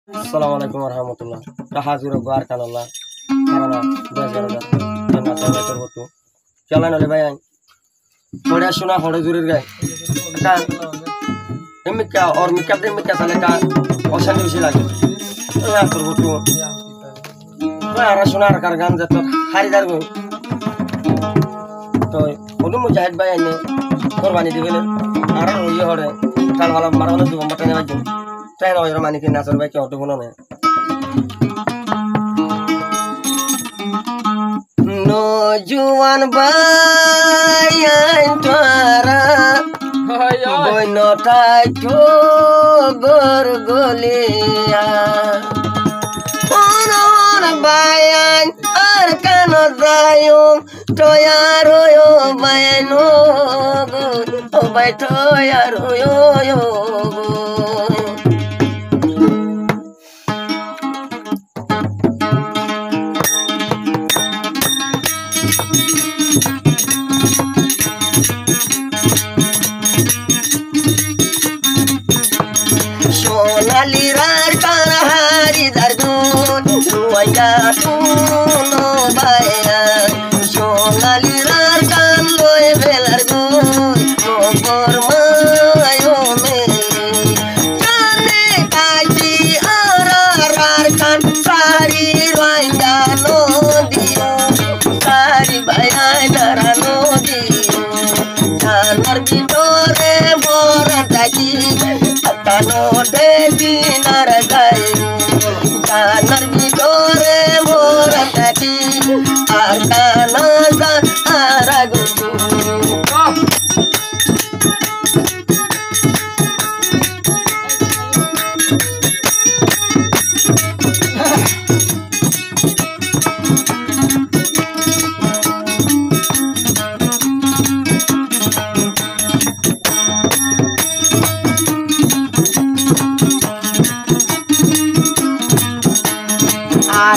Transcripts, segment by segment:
Assalamualaikum warahmatullah. Rahazuro guar kanallah. Karena bejar jangan sampai terbutuh. Jalan oleh bayang. Hoda suna hoda jurir gay. Kan emika or mika sale ka osan bisi lagi. Ya terbutuh. Ara sunar kargan jato hari dargo. To odu mujahid bayang ne kurbani dibele. Ara oye hode kal wala marwana du matane wajjo. Tren oye mani ke nasar bay ke odu bono ne. Nojuan bayan tuara boy notai gorgolia onon bayan arkano dayung toyaro yo bayano go bay toyaro yo Lirar karahari dargun luaya tuno bayan shona lirar kan loe belargun no pormayo meli jane kaji arar kan sari ruanga no dio sari bayan arano dio janar bitore borataji Tano dedi naragai, janar bitore moratati, arkanaza aragutu.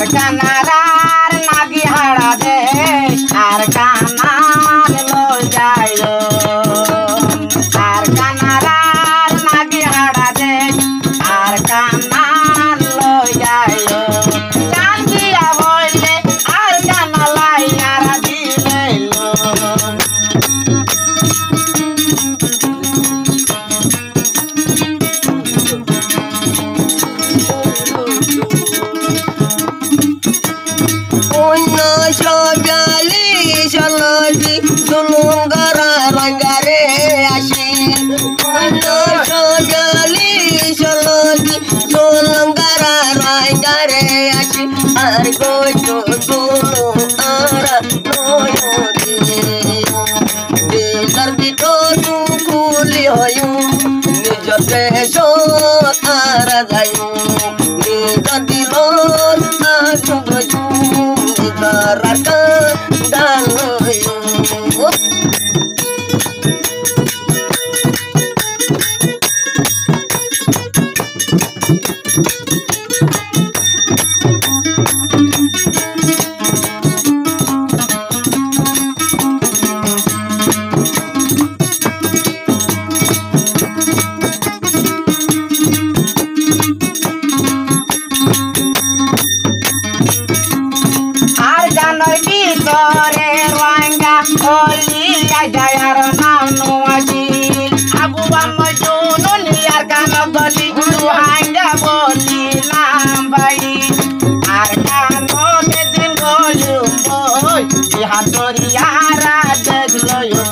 Arkanarar nagi haradesh arkanar lo jayo arkanarar nagi haradesh arkanar lo jayo janji aboile arkanalai aradile lo Shogali shalodi dunungara rangare ashi shogali shalodi dunungara rangare ashi argo dunu ara noyodi dilar bito tu kuli hoyu nijote so ara dayu nijodilor aku baju Raka daloyo Tore ruanga oli ajayar nanu ajil abu bamajunu liar kana goli ruanga boli lambai arkano kedin golu boy dihatori ara deglo yo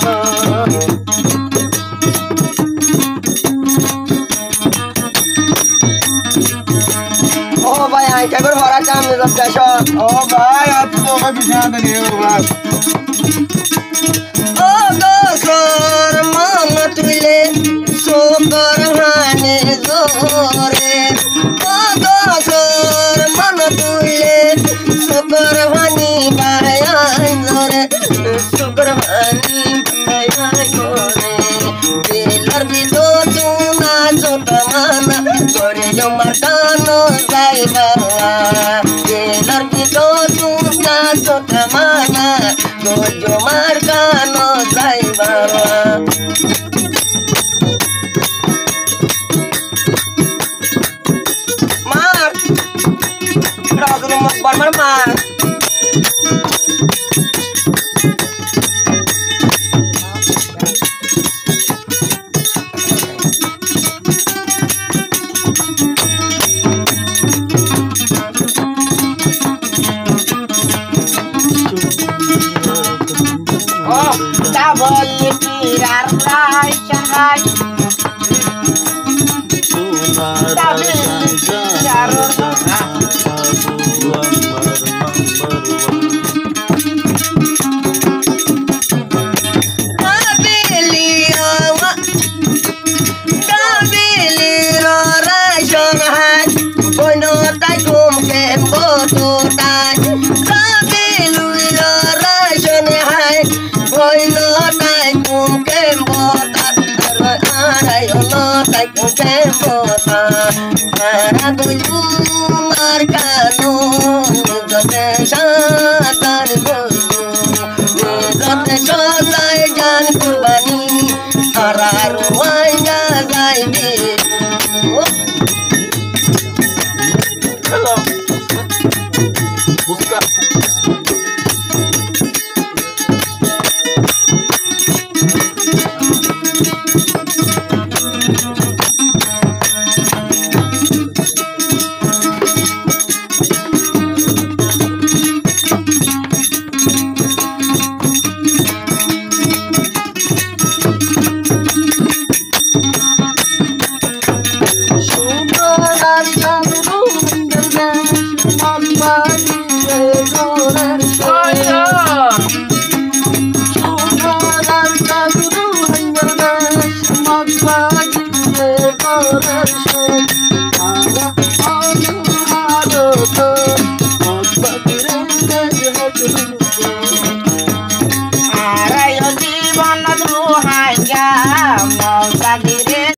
Oh bhai ai kagur hora kam ne lab jasho Oh bhai aap to ka bishad nahi hoga Oh dosar man tule sokar hane zore Oh dosar man tule sokar hani bayan zore sokar hani bayan zore dilar bito tu na jota mana zore yo markano zaiba dilar bito tu na jota mana gojo markano zaiba Mar বর্মার মা double tirar rai chai double tirar Arayo di mana tu hanya mau